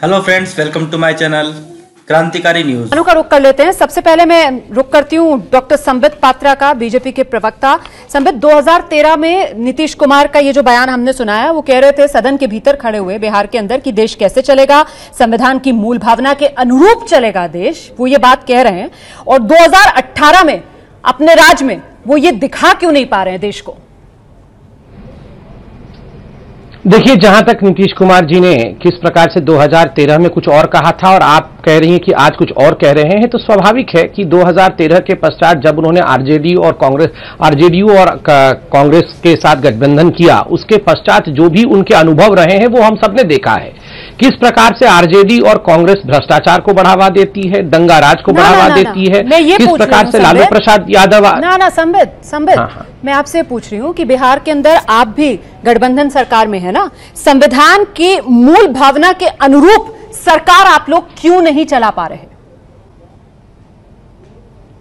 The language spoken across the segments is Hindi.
Hello friends, welcome to my channel Krantikari news. का रुख कर लेते हैं। सबसे पहले मैं रुख करती हूं डॉक्टर संबित पात्रा का, बीजेपी के प्रवक्ता। संबित, 2013 में नीतीश कुमार का ये जो बयान हमने सुना है, वो कह रहे थे सदन के भीतर खड़े हुए बिहार के अंदर कि देश कैसे चलेगा, संविधान की मूल भावना के अनुरूप चलेगा देश, वो ये बात कह रहे हैं। और 2018 में अपने राज्य में वो ये दिखा क्यों नहीं पा रहे हैं देश को? देखिए, जहां तक नीतीश कुमार जी ने किस प्रकार से 2013 में कुछ और कहा था और आप कह रही हैं कि आज कुछ और कह रहे हैं, तो स्वाभाविक है कि 2013 के पश्चात जब उन्होंने आरजेडी और कांग्रेस के साथ गठबंधन किया, उसके पश्चात जो भी उनके अनुभव रहे हैं वो हम सबने देखा है किस प्रकार से आरजेडी और कांग्रेस भ्रष्टाचार को बढ़ावा देती है, दंगा राज को बढ़ावा देती है, किस प्रकार से लालू प्रसाद यादव। संबित, मैं आपसे पूछ रही हूं कि बिहार के अंदर आप भी गठबंधन सरकार में है ना, संविधान की मूल भावना के अनुरूप सरकार आप लोग क्यों नहीं चला पा रहे?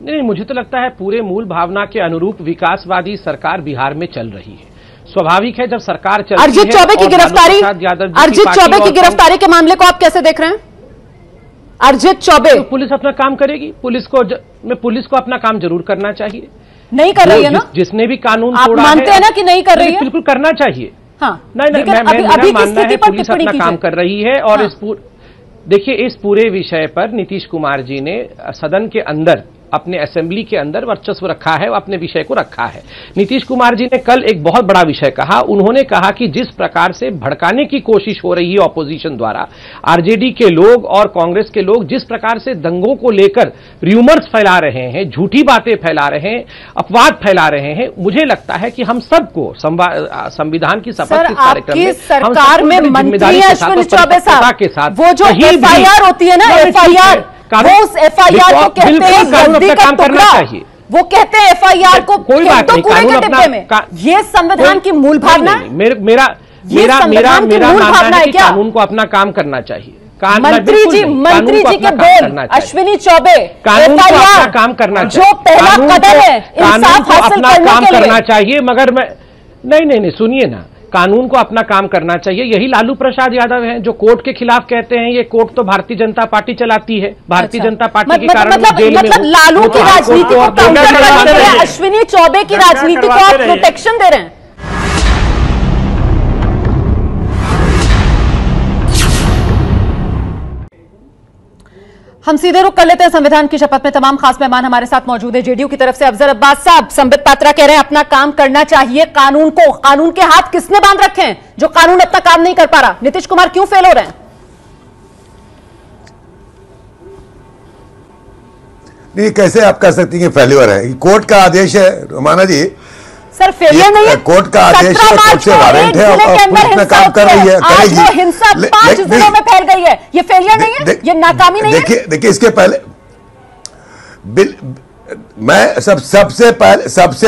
नहीं, मुझे तो लगता है पूरे मूल भावना के अनुरूप विकासवादी सरकार बिहार में चल रही है। स्वाभाविक है जब सरकार चलती है। अर्जित चौबे की गिरफ्तारी के मामले को आप कैसे देख रहे हैं? अर्जित चौबे, तो पुलिस अपना काम करेगी, पुलिस को अपना काम जरूर करना चाहिए। नहीं कर रही है ना? जिसने भी कानून आप तोड़ा मानते हैं ना कि नहीं कर रही है? बिल्कुल करना चाहिए। हाँ, नहीं, मेरा मानना है पुलिस अपना काम कर रही है। और देखिए, इस पूरे विषय पर नीतीश कुमार जी ने सदन के अंदर, अपने असेंबली के अंदर वर्चस्व रखा है, अपने विषय को रखा है। नीतीश कुमार जी ने कल एक बहुत बड़ा विषय कहा। उन्होंने कहा कि जिस प्रकार से भड़काने की कोशिश हो रही है ऑपोजिशन द्वारा, आरजेडी के लोग और कांग्रेस के लोग जिस प्रकार से दंगों को लेकर र्यूमर्स फैला रहे हैं, झूठी बातें फैला रहे हैं, अपवाद फैला रहे हैं, मुझे लगता है कि हम सबको संविधान की शपथ के कार्यक्रम में सरकार में मंत्री अश्विनी चौबे साहब के साथ वो जो एफआईआर होती है ना, एफआईआर, वो उस एफआईआर को कहते हैं गलती का टुकड़ा। वो कहते हैं एफआईआर को कोई बात नहीं, कानून अपना, ये संविधान की मूल भावना है। मेरा मानना है कि कानून को अपना काम करना चाहिए। मंत्री जी के बोल, अश्विनी चौबे, कानून को अपना काम करना चाहिए, जो पहला कदम है इंसाफ हासिल काम करना चाहिए। मगर मैं नहीं, सुनिए ना, कानून को अपना काम करना चाहिए। यही लालू प्रसाद यादव हैं जो कोर्ट के खिलाफ कहते हैं ये कोर्ट तो भारतीय जनता पार्टी चलाती है, भारतीय जनता पार्टी के कारण जेल में। लालू की राजनीति को काउंटर करते हैं, अश्विनी चौबे की राजनीति को आप प्रोटेक्शन दे रहे हैं। हम सीधे रुख कर लेते हैं संविधान की शपथ में। तमाम खास मेहमान हमारे साथ मौजूद है। जेडीयू की तरफ से अफजल अब्बास साहब, संबित पात्रा कह रहे हैं अपना काम करना चाहिए, कानून के हाथ किसने बांध रखे हैं जो कानून अपना काम नहीं कर पा रहा? नीतीश कुमार क्यों फेल हो रहे हैं? नहीं, कैसे आप कर सकती हैं फेल्यूर है? कोर्ट का आदेश है रोमाना जी। सर, फेलियर नहीं है, कोर्ट का आदेश है, कोर्ट से वारंट है और पुलिस में काम कर रही है, करेगी। आज वो हिंसा 5 जिलों में फैल गई है, ये फेलियर नहीं है, ये नाकामी नहीं है। देखिए, इसके पहले मैं सबसे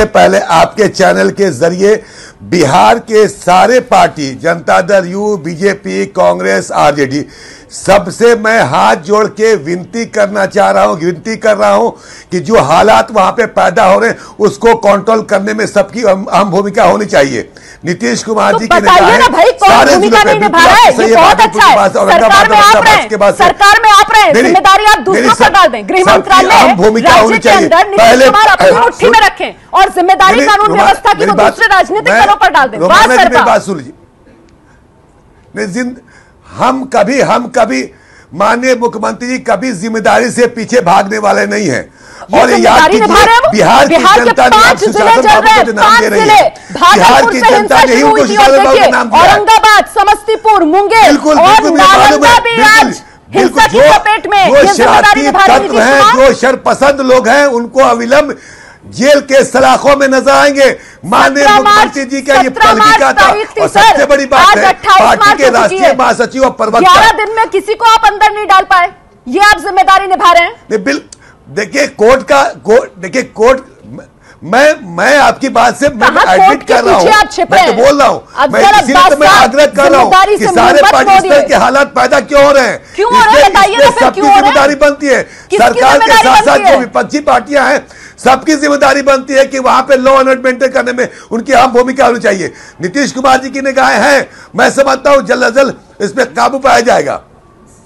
पहले आपके चैनल के जरिए बिहार के सारे party, Janata Dal you, BJP, Congress, RJD, सबसे मैं हाथ जोड़ के विनती कर रहा हूं कि जो हालात वहां पे पैदा हो रहे हैं उसको कंट्रोल करने में सबकी अहम भूमिका होनी चाहिए। नीतीश कुमार जी की सरकार में आप रहे, जिम्मेदारी आप दूसरों पर डाल दें। गृह मंत्रालय भूमिका होनी चाहिए, पहले अपनी मुट्ठी में रखें और जिम्मेदारी कानून व्यवस्था की दूसरे राजनीतिक दलों पर डाल दें। बात सुन लीजिए, हम कभी माननीय मुख्यमंत्री जी कभी जिम्मेदारी से पीछे भागने वाले नहीं हैं। और ये याद कीजिए, बिहार की जनता ने आप सुशासन बाबू को नाम दे रही है। बिहार की जनता ने ही उनको सुशासन बाबू का नाम दिया। औरंगाबाद, समस्तीपुर, मुंगेर बिल्कुल जो शरारती तत्व हैं, जो शरपसंद लोग हैं, उनको अविलंब जेल के सलाखों में नजर आएंगे। माननीय मुख्यमंत्री जी का ये पहलका था। और सबसे बड़ी बात है, पार्टी के राष्ट्रीय महासचिव और प्रवक्ता, 11 दिन में किसी को आप अंदर नहीं डाल पाए, ये आप जिम्मेदारी निभा रहे हैं। देखिए, कोर्ट मैं आपकी बात से मैं एडमिट कर रहा हूं, मैं तो बोल रहा हूं, मैं इसीलिए तो मैं आग्रह कर रहा हूं कि सारे पार्टी इस तरह के हालात पैदा क्यों हो रहे हैं, इसमें सबकी जिम्मेदारी बनती है। सरकार के साथ साथ जो विपक्षी पार्टियां हैं सबकी जिम्मेदारी बनती है कि वहां पे लॉ एंड ऑर्डर मेंटेन करने में उनकी अहम भूमिका होनी चाहिए। नीतीश कुमार जी की निगाहें हैं, मैं समझता हूं जल्द अज जल्द इस पे काबू पाया जाएगा।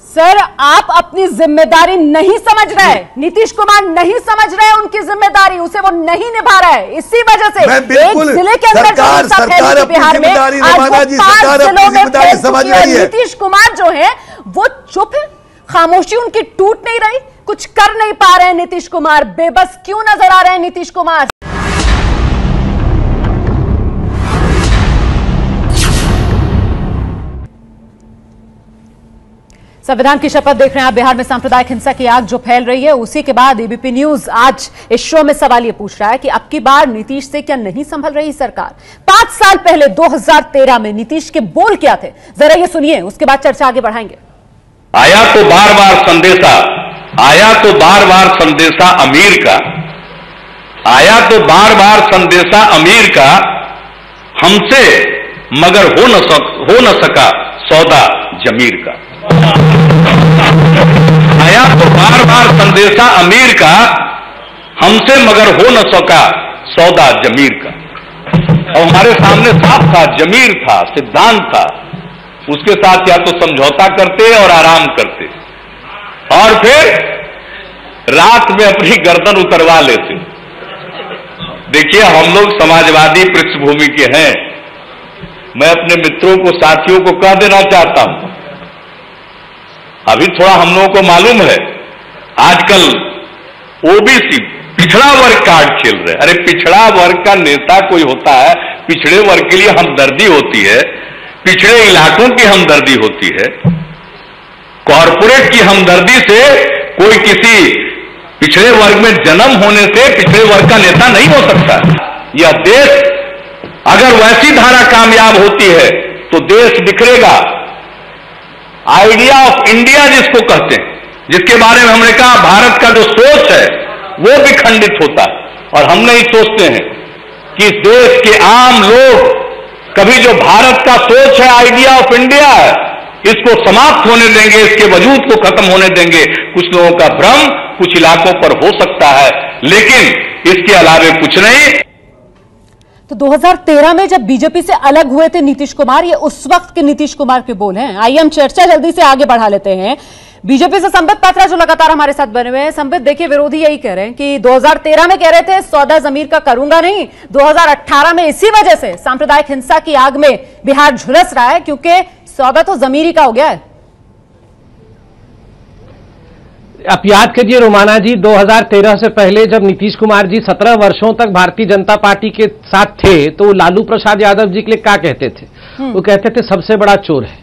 सर, आप अपनी जिम्मेदारी नहीं समझ रहे हैं। नीतीश कुमार नहीं समझ रहे हैं उनकी जिम्मेदारी, उसे वो नहीं निभा रहा है। इसी वजह से एक जिले के अंदर सरकार बिहार में आज वो 5 जिलों में समझ रही है। नीतीश कुमार जो है वो चुप है, खामोशी उनकी टूट नहीं रही, कुछ कर नहीं पा रहे हैं नीतीश कुमार। बेबस क्यों नजर आ रहे हैं नीतीश कुमार? संविधान की शपथ देख रहे हैं आप। बिहार में सांप्रदायिक हिंसा की आग जो फैल रही है, उसी के बाद एबीपी न्यूज आज इस शो में सवाल ये पूछ रहा है कि अब की बार नीतीश से क्या नहीं संभल रही सरकार? 5 साल पहले 2013 में नीतीश के बोल क्या थे, जरा ये सुनिए, उसके बाद चर्चा आगे बढ़ाएंगे। आया तो बार बार संदेशा अमीर का, आया तो बार बार संदेशा अमीर का, हमसे मगर हो न सका सौदा जमीर का। आया तो बार बार संदेशा अमीर का, हमसे मगर हो न सका सौदा जमीर का। और हमारे सामने साफ था, जमीर था, सिद्धांत था, उसके साथ या तो समझौता करते और आराम करते और फिर रात में अपनी गर्दन उतरवा लेते। देखिए, हम लोग समाजवादी पृष्ठभूमि के हैं। मैं अपने मित्रों को, साथियों को कह देना चाहता हूं, अभी थोड़ा हम लोगों को मालूम है आजकल ओबीसी पिछड़ा वर्ग कार्ड खेल रहे हैं। अरे पिछड़ा वर्ग का नेता कोई होता है, पिछड़े वर्ग के लिए हमदर्दी होती है, पिछड़े इलाकों की हमदर्दी होती है। कॉरपोरेट की हमदर्दी से कोई किसी पिछड़े वर्ग में जन्म होने से पिछड़े वर्ग का नेता नहीं हो सकता। यह देश अगर वैसी धारा कामयाब होती है तो देश बिखरेगा। आइडिया ऑफ इंडिया जिसको कहते हैं, जिसके बारे में हमने कहा भारत का जो सोच है वो भी खंडित होता है। और हम नहीं सोचते हैं कि इस देश के आम लोग कभी जो भारत का सोच है, आइडिया ऑफ इंडिया है, इसको समाप्त होने देंगे, इसके वजूद को खत्म होने देंगे। कुछ लोगों का भ्रम कुछ इलाकों पर हो सकता है, लेकिन इसके अलावे कुछ नहीं। तो 2013 में जब बीजेपी से अलग हुए थे नीतीश कुमार, ये उस वक्त के नीतीश कुमार के बोल हैं। आइए हम चर्चा जल्दी से आगे बढ़ा लेते हैं। बीजेपी से संबित पात्रा जो लगातार हमारे साथ बने हुए हैं। संबित, देखिए, विरोधी यही कह रहे हैं कि 2013 में कह रहे थे सौदा जमीर का करूंगा नहीं, 2018 में इसी वजह से सांप्रदायिक हिंसा की आग में बिहार झुलस रहा है, क्योंकि सौदा तो जमीरी का हो गया है। आप याद कीजिए रोमाना जी, 2013 से पहले जब नीतीश कुमार जी 17 वर्षों तक भारतीय जनता पार्टी के साथ थे, तो लालू प्रसाद यादव जी के लिए क्या कहते थे? वो कहते थे सबसे बड़ा चोर है,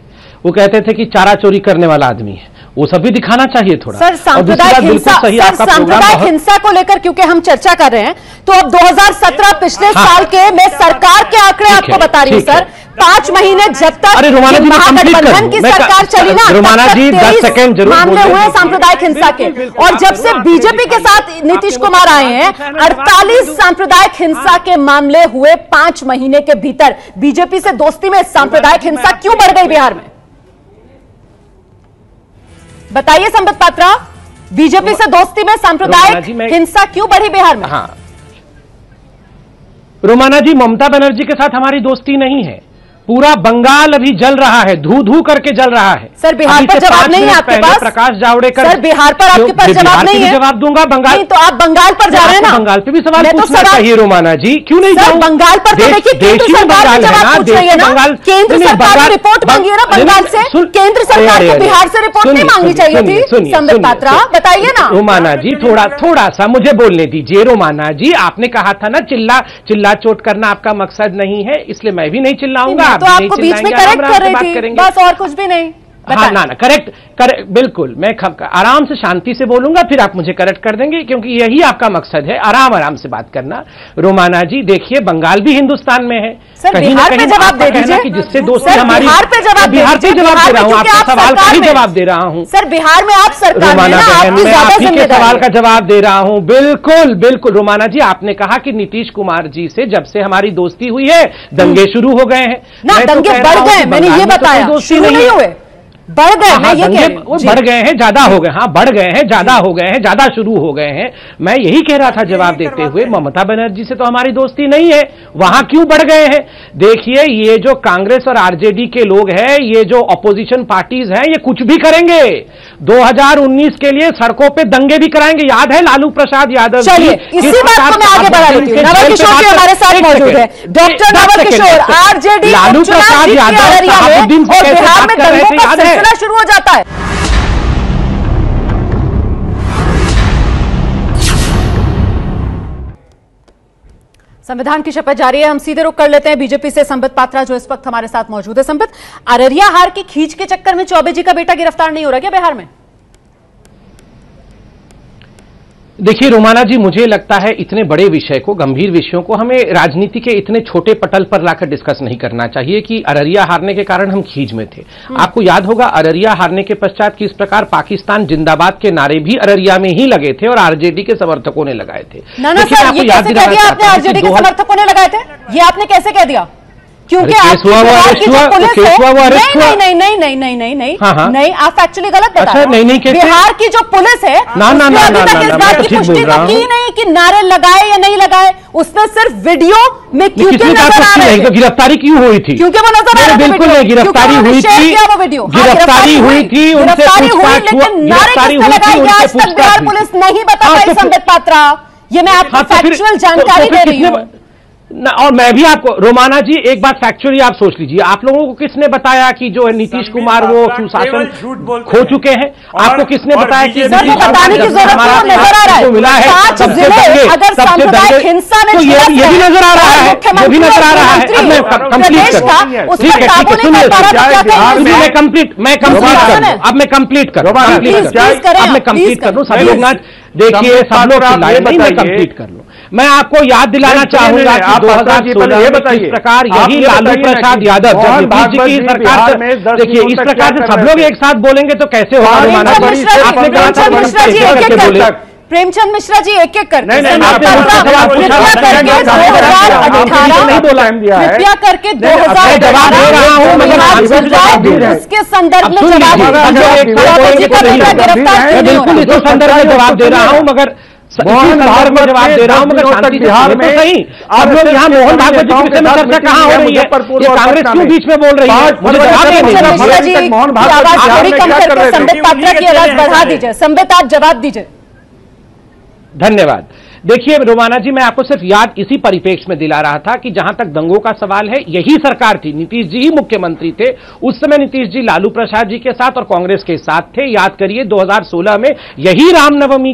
वो कहते थे कि चारा चोरी करने वाला आदमी है। वो सब भी दिखाना चाहिए थोड़ा। सर, सांप्रदायिक हिंसा को लेकर क्योंकि हम चर्चा कर रहे हैं, तो अब 2017 पिछले साल के मैं सरकार के आंकड़े आपको बता रही हूँ सर। 5 महीने जब तक महागठबंधन की सरकार चली ना, रोमाना जी 10 सेकंड जरूर मामले हुए सांप्रदायिक हिंसा के, और जब से बीजेपी के साथ नीतीश कुमार आए हैं 48 सांप्रदायिक हिंसा के मामले हुए 5 महीने के भीतर। बीजेपी से दोस्ती में सांप्रदायिक हिंसा क्यों बढ़ गई बिहार में? बताइए संबित पात्रा, बीजेपी से दोस्ती में सांप्रदायिक हिंसा क्यों बढ़ी बिहार में? हाँ, रोमाना जी, ममता बनर्जी के साथ हमारी दोस्ती नहीं है। पूरा बंगाल अभी जल रहा है, धू धू करके जल रहा है। सर, बिहार पर जवाब नहीं है आपके पास? प्रकाश जावड़ेकर, सर, बिहार पर आपके पास जवाब नहीं है? जवाब दूंगा। बंगाल तो आप बंगाल पर जा रहे हैं ना? बंगाल पे भी सवाल पूछना चाहिए रोमाना जी, क्यों नहीं जाऊं? बंगाल पर तो देखिए, केंद्र सरकार जवाब पूछ रही है ना। केंद्र सरकार ने रिपोर्ट मांगी है ना बंगाल से। केंद्र सरकार को बिहार से रिपोर्ट नहीं मांगनी चाहिए थी? संबित पात्रा, बताइए ना। रोमाना जी, थोड़ा सा मुझे बोलने दीजिए। रोमाना जी, आपने कहा था ना चिल्ला चोट करना आपका मकसद नहीं है, इसलिए मैं भी नहीं चिल्लाऊंगा। तो आपको बीच में करेक्ट कर रही थी, बस, और कुछ भी नहीं। हाँ, ना करेक्ट बिल्कुल, मैं आराम से शांति से बोलूंगा, फिर आप मुझे करेक्ट कर देंगे, क्योंकि यही आपका मकसद है, आराम से बात करना। रोमाना जी, देखिए, बंगाल भी हिंदुस्तान में है। सर, बिहार पे जवाब दे दीजिए कि जिससे दोस्ती हमारी। बिहार पे जवाब दे रहा हूँ, आपका सवाल का ही जवाब दे रहा हूँ। सर, बिहार में आप सरकार में ना, आपकी ज्यादा जिम्मेदारी। सवाल का जवाब दे रहा हूँ, बिल्कुल। रोमाना जी, आपने कहा कि नीतीश कुमार जी से जब से हमारी दोस्ती हुई है दंगे शुरू हो गए हैं। ना, दंगे बढ़ गए, मैंने ये बताया, शुरू नहीं हुए। बढ़ गए, मैं ये कह रही हूं, बढ़ गए हैं, ज्यादा हो गए, हाँ बढ़ गए हैं, ज्यादा हो गए हैं, ज्यादा शुरू हो गए हैं। मैं यही कह रहा था जवाब देते हुए, ममता बनर्जी से तो हमारी दोस्ती नहीं है, वहां क्यों बढ़ गए हैं? देखिए, ये जो कांग्रेस और आरजेडी के लोग हैं, ये जो अपोजिशन पार्टीज हैं, ये कुछ भी करेंगे। 2019 के लिए सड़कों पे दंगे भी कराएंगे। याद है लालू प्रसाद यादव? चलिए, इसी बात को मैं आगे बढ़ा लेती हूं। नवल किशोर जी हमारे साथ मौजूद है। डॉक्टर नवल किशोर, आरजेडी लालू प्रसाद यादव शहाबुद्दीन और बिहार में दंगों का सिलसिला शुरू हो जाता है। संविधान की शपथ जारी है। हम सीधे रुख कर लेते हैं बीजेपी से संबित पात्रा जो इस वक्त हमारे साथ मौजूद है। संबित, अररिया हार की खींच के चक्कर में चौबे जी का बेटा गिरफ्तार नहीं हो रहा क्या बिहार में? देखिए रोमाना जी, मुझे लगता है इतने बड़े विषय को, गंभीर विषयों को हमें राजनीति के इतने छोटे पटल पर लाकर डिस्कस नहीं करना चाहिए कि अररिया हारने के कारण हम खींच में थे। आपको याद होगा अररिया हारने के पश्चात किस प्रकार पाकिस्तान जिंदाबाद के नारे भी अररिया में ही लगे थे और आरजेडी के समर्थकों ने लगाए थे। आपने आरजेडी के समर्थकों ने लगाए थे, ये आपने कैसे कह दिया? क्योंकि नहीं, आप एक्चुअली गलत बता रहे हैं। बिहार की जो पुलिस है इस बात की पुष्टि तो की नहीं कि नारे लगाए या नहीं लगाए, उसने सिर्फ वीडियो में गिरफ्तारी क्यों हुई थी? क्योंकि वो नजर आ रहा, बिल्कुल नहीं, गिरफ्तारी हुई थी, गिरफ्तारी हुई थी, गिरफ्तारी हुई, लेकिन नारे किसने लगाए आज तक बिहार पुलिस नहीं बता पाई। संबित पात्रा, ये मैं आपको फैक्चुअल जानकारी दे रही हूँ। और मैं भी आपको, रोमाना जी एक बात फैक्चुअली आप सोच लीजिए, आप लोगों को किसने बताया कि जो नीतीश कुमार वो सुशासन खो चुके हैं? आपको किसने बताया कि बताने की जरूरत नजर आ रहा है? मिला है अगर सांप्रदायिक हिंसा में ये भी नजर आ रहा है, ये भी नजर आ रहा है। अब मैं कंप्लीट करूं, ठीक है, मैं कंप्लीट करूं, अब मैं कंप्लीट करूं। सब लोग ना देखिए, सब लोग मैं कंप्लीट कर लूं। मैं आपको याद दिलाना चाहूंगा कि 2016 में इस प्रकार यही लालू प्रसाद यादव जब नीतीश जी की सरकार, देखिए इस प्रकार से सब लोग एक साथ बोलेंगे तो कैसे होगा? आपने कहा था प्रेमचंद मिश्रा जी एक एक करके कृपया करके 2000 जवाब दे रहा हूँ, उसके संदर्भ में बिल्कुल इसके संदर्भ में जवाब दे रहा हूँ, मगर जवाब दे रहा हूं, मगर शांति बिहार में सही। आप लोग यहाँ मोहन भागवत जी के विषय में चर्चा कहाँ हो रही है? ये कांग्रेस क्यों बीच में बोल रही है? मुझे जवाब दें। मोहन भागवत थोड़ी कम करके संबित पात्रा की आवाज बढ़ा दीजिए। संबित, आप जवाब दीजिए। धन्यवाद। देखिए रोमाना जी, मैं आपको सिर्फ याद इसी परिप्रेक्ष्य में दिला रहा था कि जहां तक दंगों का सवाल है, यही सरकार थी, नीतीश जी ही मुख्यमंत्री थे उस समय। नीतीश जी लालू प्रसाद जी के साथ और कांग्रेस के साथ थे। याद करिए 2016 में यही रामनवमी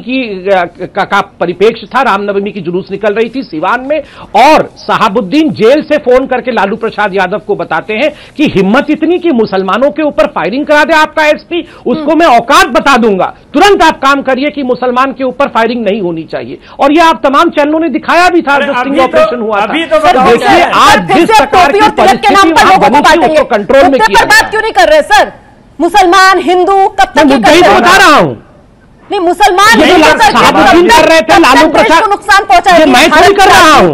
का परिप्रेक्ष्य था। रामनवमी की जुलूस निकल रही थी सिवान में और शहाबुद्दीन जेल से फोन करके लालू प्रसाद यादव को बताते हैं कि हिम्मत इतनी कि मुसलमानों के ऊपर फायरिंग करा दे आपका एसपी, उसको मैं औकात बता दूंगा, तुरंत आप काम करिए कि मुसलमान के ऊपर फायरिंग नहीं होनी चाहिए। और आप तमाम चैनलों ने दिखाया भी था जो स्टिंग ऑपरेशन हुआ था। देखिए आज जिस प्रकार की परिस्थिति उसको कंट्रोल में किया, बात क्यों नहीं कर रहे सर? मुसलमान हिंदू कब तक बता रहा हूं। नहीं, मुसलमान कर रहे थे लालू प्रसाद को नुकसान पहुंचाया, मैं थोड़ी कर रहा हूं।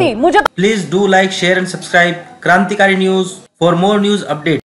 Please do like, share and subscribe Krantikari news for more news update.